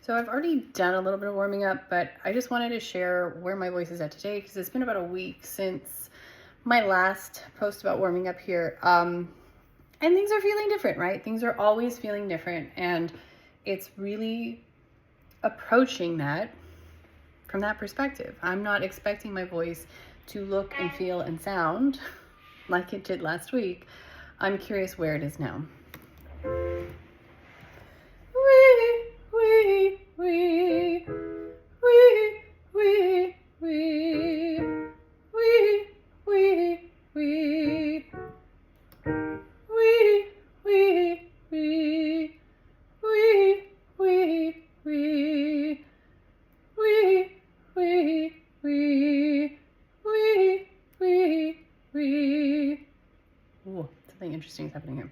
So I've already done a little bit of warming up, but I just wanted to share where my voice is at today because it's been about a week since my last post about warming up here. And things are feeling different, right? Things are always feeling different, and it's really approaching that from that perspective. I'm not expecting my voice to look and feel and sound like it did last week. I'm curious where it is now. Ooh, something interesting is happening here.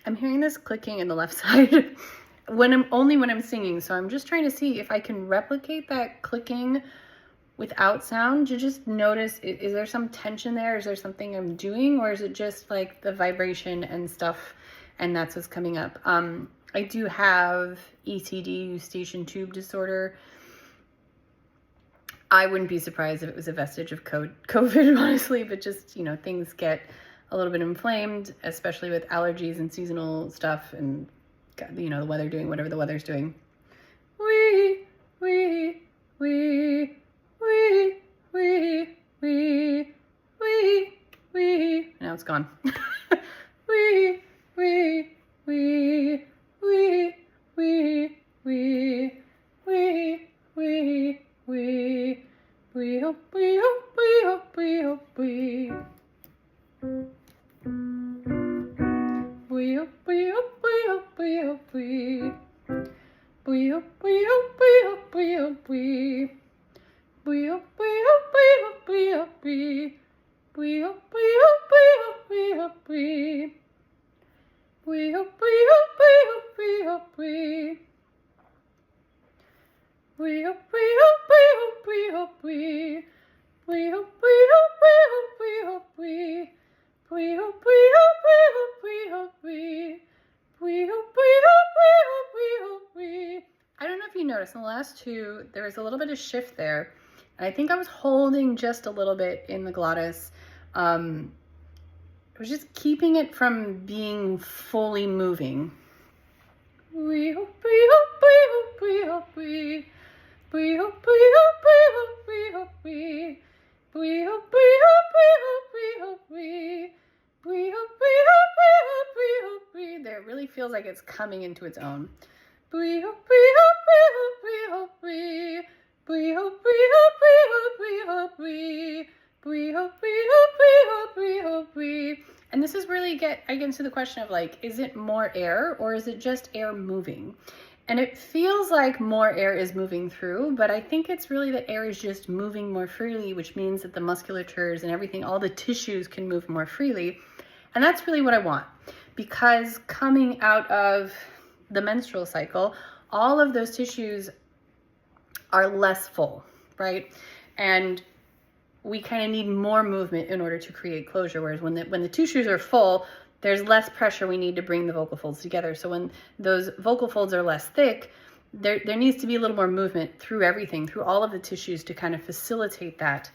I'm hearing this clicking in the left side when I'm singing. So I'm just trying to see if I can replicate that clicking without sound. To just notice, is there some tension there? Is there something I'm doing, or is it just like the vibration and stuff and that's what's coming up? I do have ETD, eustachian tube disorder. I wouldn't be surprised if it was a vestige of COVID, honestly, but just, things get a little bit inflamed, especially with allergies and seasonal stuff and, the weather doing whatever the weather's doing. Now it's gone. I don't know if you noticed in the last two, there was a little bit of shift there. And I think I was holding just a little bit in the glottis. I was just keeping it from being fully moving. There, it really feels like it's coming into its own. And this is really I get into the question of like, is it more air or is it just air moving? And it feels like more air is moving through, but I think it's really that air is just moving more freely, which means that the musculatures and everything, all the tissues can move more freely. And that's really what I want, because coming out of the menstrual cycle, all of those tissues are less full, right? And we kind of need more movement in order to create closure. Whereas when the tissues are full, there's less pressure we need to bring the vocal folds together. So when those vocal folds are less thick, there needs to be a little more movement through everything, through all of the tissues to kind of facilitate that.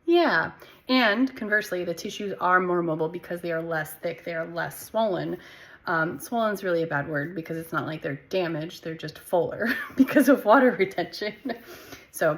Yeah. And conversely, the tissues are more mobile because they are less thick, they are less swollen. Swollen is really a bad word because it's not like they're damaged, they're just fuller because of water retention. So